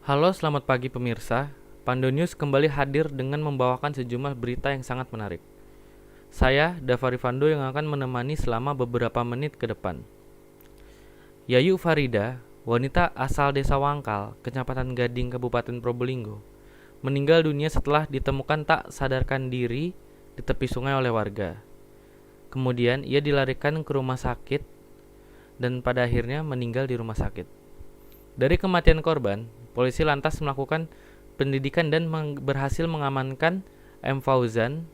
Halo, selamat pagi pemirsa. Pando News kembali hadir dengan membawakan sejumlah berita yang sangat menarik. Saya, Davari Fando, yang akan menemani selama beberapa menit ke depan. Yayu Farida, wanita asal Desa Wangkal, Kecamatan Gading, Kabupaten Probolinggo, meninggal dunia setelah ditemukan tak sadarkan diri di tepi sungai oleh warga. Kemudian ia dilarikan ke rumah sakit dan pada akhirnya meninggal di rumah sakit. Dari kematian korban, polisi lantas melakukan pendidikan dan berhasil mengamankan M. Fauzan,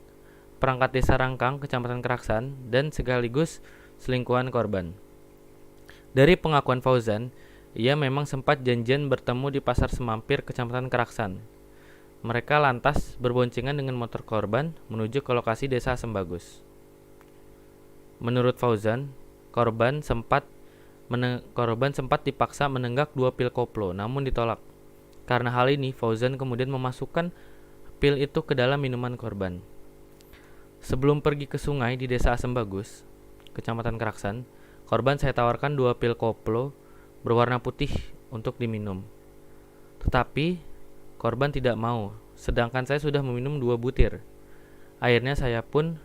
perangkat desa Rangkang, Kecamatan Keraksan, dan sekaligus selingkuhan korban. Dari pengakuan Fauzan, ia memang sempat janjian bertemu di Pasar Semampir, Kecamatan Keraksan. Mereka lantas berboncengan dengan motor korban menuju ke lokasi desa Sembagus. Menurut Fauzan, korban sempat dipaksa menenggak 2 pil koplo, namun ditolak. Karena hal ini, Fauzan kemudian memasukkan pil itu ke dalam minuman korban. Sebelum pergi ke sungai di desa Sembagus, Kecamatan Keraksan, korban saya tawarkan 2 pil koplo berwarna putih untuk diminum. Tetapi korban tidak mau, sedangkan saya sudah meminum 2 butir. Akhirnya saya pun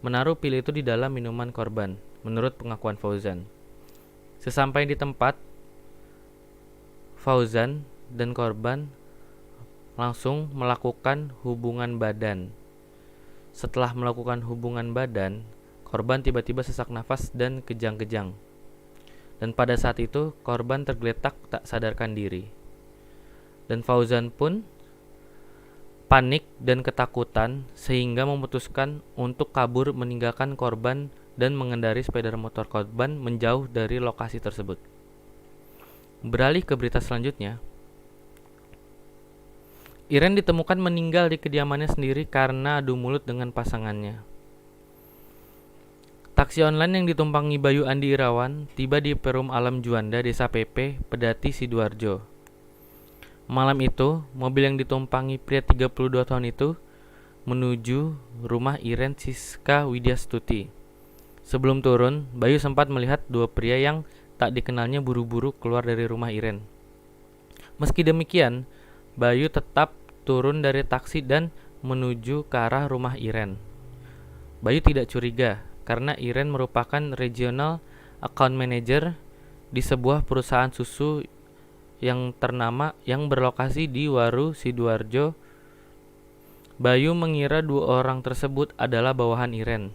menaruh pil itu di dalam minuman korban, menurut pengakuan Fauzan. Sesampai di tempat, Fauzan dan korban langsung melakukan hubungan badan. Setelah melakukan hubungan badan, korban tiba-tiba sesak nafas dan kejang-kejang. Dan pada saat itu, korban tergeletak tak sadarkan diri. Dan Fauzan pun panik dan ketakutan sehingga memutuskan untuk kabur meninggalkan korban dan mengendari sepeda motor korban menjauh dari lokasi tersebut. Beralih ke berita selanjutnya, Iren ditemukan meninggal di kediamannya sendiri karena adu mulut dengan pasangannya. Taksi online yang ditumpangi Bayu Andi Irawan tiba di Perum Alam Juanda, Desa Pepe, Pedati, Sidoarjo. Malam itu, mobil yang ditumpangi pria 32 tahun itu menuju rumah Iren Siska Widyastuti. Sebelum turun, Bayu sempat melihat 2 pria yang tak dikenalnya buru-buru keluar dari rumah Iren. Meski demikian, Bayu tetap turun dari taksi dan menuju ke arah rumah Iren. Bayu tidak curiga karena Iren merupakan regional account manager di sebuah perusahaan susu yang ternama yang berlokasi di Waru, Sidoarjo. Bayu mengira 2 orang tersebut adalah bawahan Iren.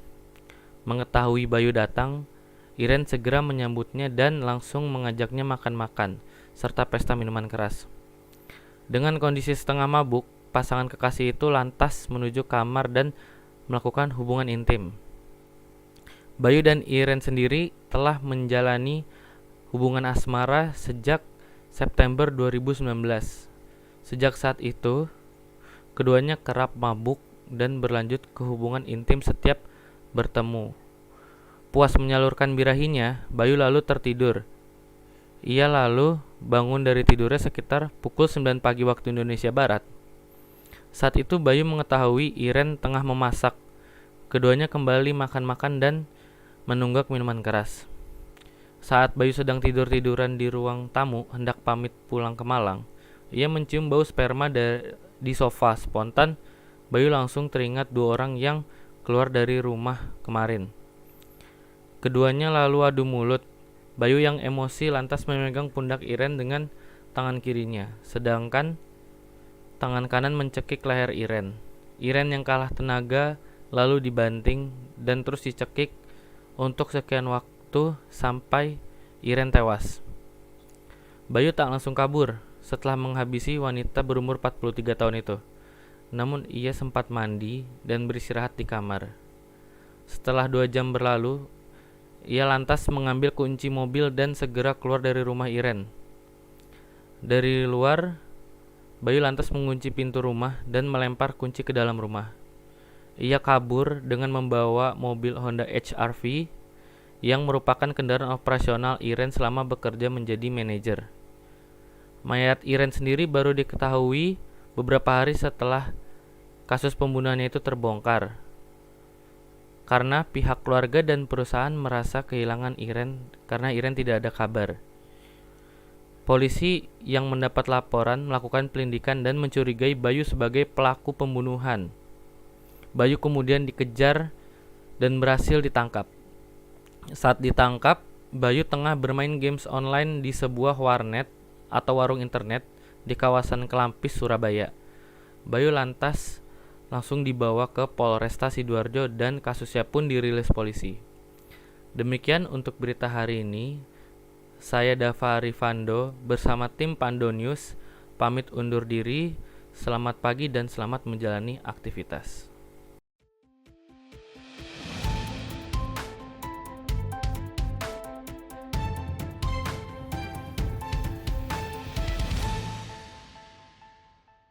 Mengetahui Bayu datang, Iren segera menyambutnya dan langsung mengajaknya makan-makan serta pesta minuman keras. Dengan kondisi setengah mabuk, pasangan kekasih itu lantas menuju kamar dan melakukan hubungan intim. Bayu dan Iren sendiri telah menjalani hubungan asmara sejak September 2019. Sejak saat itu, keduanya kerap mabuk dan berlanjut ke hubungan intim setiap bertemu. Puas menyalurkan birahinya, Bayu lalu tertidur. Ia lalu bangun dari tidurnya sekitar pukul 9 pagi waktu Indonesia Barat. Saat itu Bayu mengetahui Iren tengah memasak. Keduanya kembali makan-makan dan menunggak minuman keras. Saat Bayu sedang tidur-tiduran di ruang tamu hendak pamit pulang ke Malang, ia mencium bau sperma di sofa. Spontan, Bayu langsung teringat 2 orang yang keluar dari rumah kemarin. Keduanya lalu adu mulut. Bayu yang emosi lantas memegang pundak Iren dengan tangan kirinya, sedangkan tangan kanan mencekik leher Iren. Iren yang kalah tenaga lalu dibanting dan terus dicekik untuk sekian waktu sampai Iren tewas. Bayu tak langsung kabur setelah menghabisi wanita berumur 43 tahun itu. Namun ia sempat mandi dan beristirahat di kamar. Setelah 2 jam berlalu, ia lantas mengambil kunci mobil dan segera keluar dari rumah Iren. Dari luar, Bayu lantas mengunci pintu rumah dan melempar kunci ke dalam rumah. Ia kabur dengan membawa mobil Honda HR-V yang merupakan kendaraan operasional Iren selama bekerja menjadi manajer. Mayat Iren sendiri baru diketahui beberapa hari setelah kasus pembunuhannya itu terbongkar, karena pihak keluarga dan perusahaan merasa kehilangan Iren karena Iren tidak ada kabar. Polisi yang mendapat laporan melakukan penyelidikan dan mencurigai Bayu sebagai pelaku pembunuhan. Bayu kemudian dikejar dan berhasil ditangkap. Saat ditangkap, Bayu tengah bermain games online di sebuah warnet atau warung internet di kawasan Kelampis, Surabaya. Bayu lantas langsung dibawa ke Polresta Sidoarjo dan kasusnya pun dirilis polisi. Demikian untuk berita hari ini. Saya Dava Rifando bersama tim Pando News pamit undur diri. Selamat pagi dan selamat menjalani aktivitas.